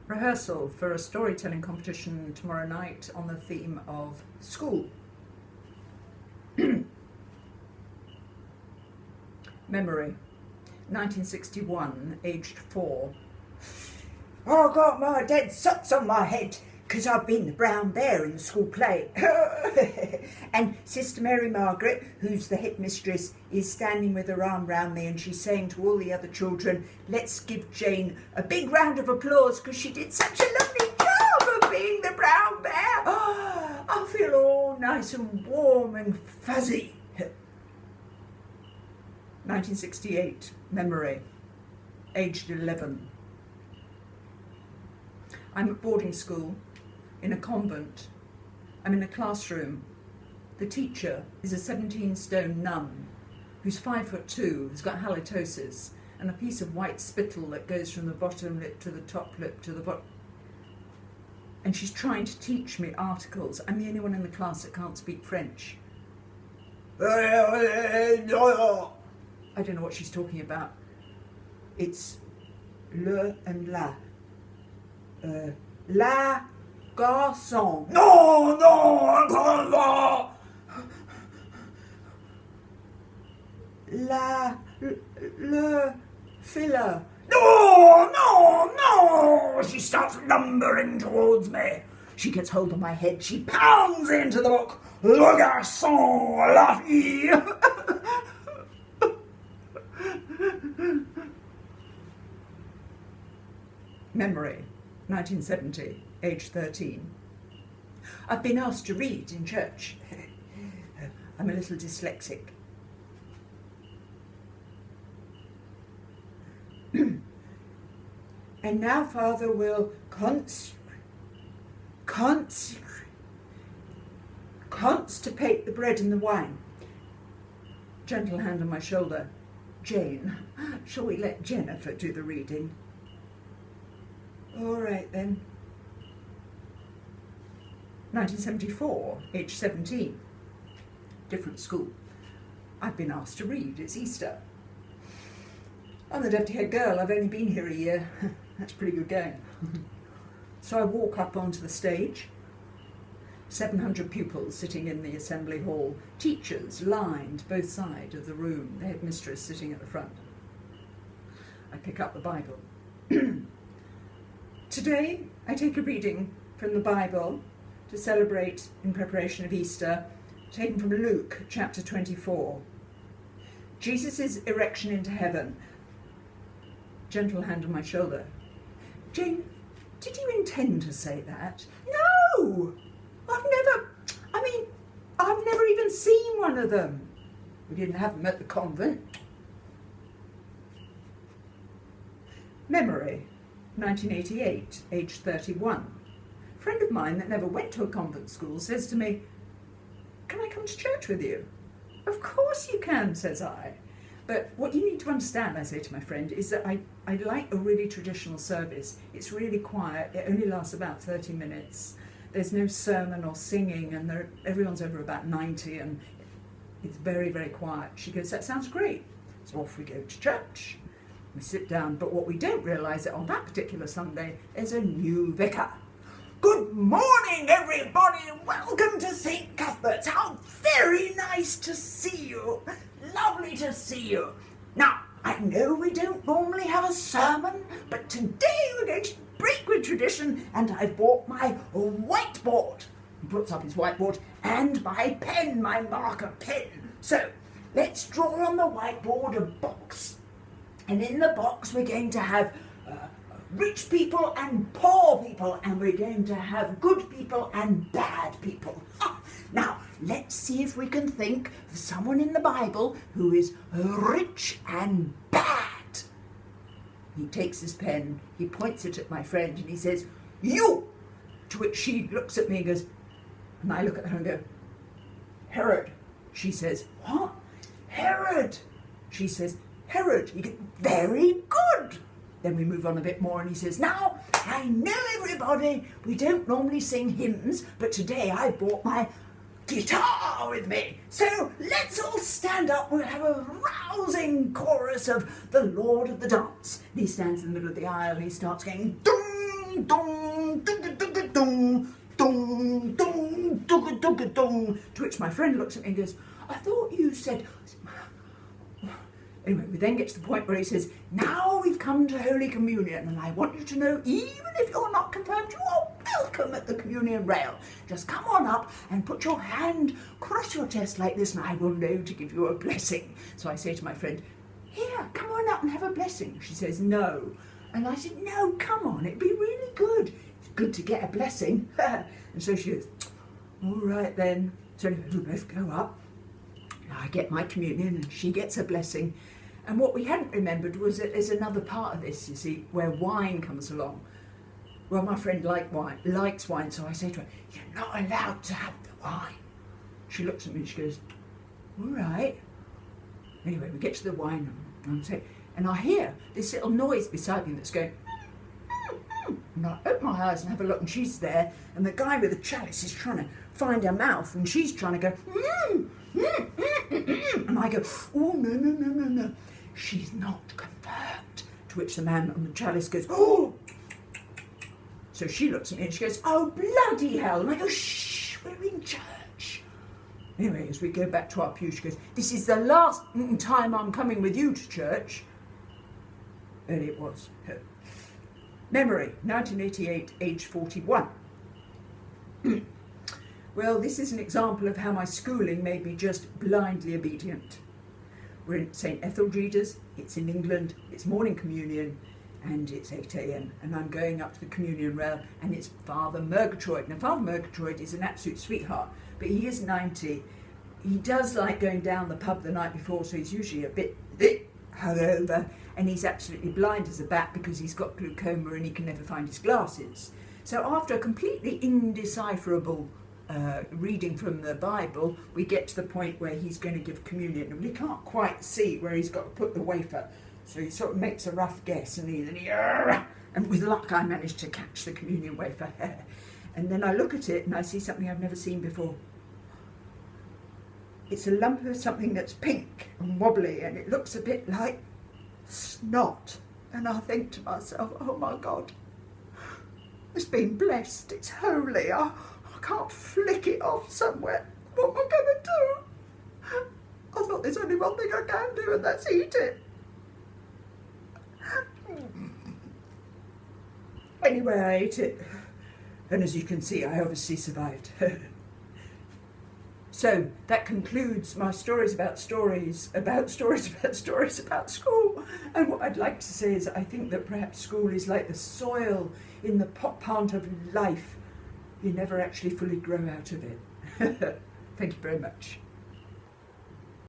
Rehearsal for a storytelling competition tomorrow night on the theme of school. Memory. 1961, aged 4. I got my dead socks on my head because I've been the brown bear in the school play. And Sister Mary Margaret, who's the headmistress, is standing with her arm round me and she's saying to all the other children, let's give Jane a big round of applause because she did such a lovely job of being the brown bear. Oh, I feel all nice and warm and fuzzy. 1968, memory, aged 11. I'm at boarding school, in a convent. I'm in a classroom. The teacher is a 17-stone nun who's 5'2", has got halitosis and a piece of white spittle that goes from the bottom lip to the top lip to the bottom. And she's trying to teach me articles. I'm the only one in the class that can't speak French. I don't know what she's talking about. It's le and la. La garçon. No, no, La le filler. No. She starts lumbering towards me. She gets hold of my head. She pounds into the book. Le garçon, la fille. Memory, 1970, age 13. I've been asked to read in church. I'm a little dyslexic. And now Father will constipate the bread and the wine. Gentle hand on my shoulder. Jane, shall we let Jennifer do the reading? All right then. 1974, age 17. Different school. I've been asked to read. It's Easter. I'm the deputy head girl. I've only been here a year. That's pretty good going. So I walk up onto the stage. 700 pupils sitting in the assembly hall. Teachers lined both sides of the room. The headmistress sitting at the front. I pick up the Bible. Today, I take a reading from the Bible to celebrate in preparation of Easter, taken from Luke chapter 24. Jesus' erection into heaven. Gentle hand on my shoulder. Jane, did you intend to say that? No! I've never even seen one of them. We didn't have them at the convent. Memory. 1988, age 31. A friend of mine that never went to a convent school says to me, can I come to church with you? Of course you can, says I. But what you need to understand, I say to my friend, is that I like a really traditional service. It's really quiet. It only lasts about 30 minutes. There's no sermon or singing, and everyone's over about 90, and it's very, very quiet. She goes, that sounds great. So off we go to church. We sit down, but what we don't realise that on that particular Sunday, there's a new vicar. Good morning, everybody, and welcome to St. Cuthbert's. How very nice to see you. Lovely to see you. Now, I know we don't normally have a sermon, but today we're going to break with tradition, and I've bought my whiteboard. He puts up his whiteboard, and my pen, my marker pen. So, let's draw on the whiteboard a box. And in the box we're going to have rich people and poor people, and we're going to have good people and bad people. Now, let's see if we can think of someone in the Bible who is rich and bad. He takes his pen, he points it at my friend, and he says, you! To which she looks at me and goes, and I look at her and go, Herod. She says, what? Herod. She says, Herod. He goes, very good. Then we move on a bit more and he says, now, I know everybody, we don't normally sing hymns, but today I brought my guitar with me. So let's all stand up, we'll have a rousing chorus of the Lord of the Dance. And he stands in the middle of the aisle and he starts going, dum, dong, dong, dugga, dugga, dong, dong, dong, dugga, dugga, dong. To which my friend looks at me and goes, I thought you said... Anyway, we then get to the point where he says, now we've come to Holy Communion, and I want you to know, even if you're not confirmed, you are welcome at the communion rail. Just come on up and put your hand across your chest like this, and I will know to give you a blessing. So I say to my friend, here, come on up and have a blessing. She says, no. And I said, no, come on, it'd be really good. It's good to get a blessing. And so she goes, all right then. So anyway, we both go up. I get my communion and she gets a blessing. And what we hadn't remembered was that there's another part of this, you see, where wine comes along. Well, my friend likes wine, so I say to her, you're not allowed to have the wine. She looks at me and she goes, all right. Anyway, we get to the wine and I hear this little noise beside me that's going, and I open my eyes and have a look, and she's there, and the guy with the chalice is trying to find her mouth, and she's trying to go, and I go, oh, no, she's not confirmed. To which the man on the chalice goes, oh. So she looks at me and she goes, oh, bloody hell. And I go, shh, we're in church. Anyway, as we go back to our pew, she goes, this is the last time I'm coming with you to church. And it was. Memory, 1988, age 41. Well, this is an example of how my schooling made me just blindly obedient. We're in St Etheldreda's, it's in England, it's morning communion, and it's 8 a.m. and I'm going up to the communion rail, and it's Father Murgatroyd. Now, Father Murgatroyd is an absolute sweetheart, but he is 90. He does like going down the pub the night before, so he's usually a bit hungover, and he's absolutely blind as a bat because he's got glaucoma and he can never find his glasses. So after a completely indecipherable reading from the Bible, we get to the point where he's going to give communion, and we can't quite see where he's got to put the wafer, so he sort of makes a rough guess, and and with luck I managed to catch the communion wafer. And then I look at it and I see something I've never seen before. It's a lump of something that's pink and wobbly, and it looks a bit like snot, and I think to myself, oh my God, it's been blessed, it's holy, I can't flick it off somewhere. What am I going to do? I thought there's only one thing I can do, and that's eat it. Anyway, I ate it, and as you can see, I obviously survived. So that concludes my stories about school. And what I'd like to say is I think that perhaps school is like the soil in the pot plant of life. You never actually fully grow out of it. Thank you very much.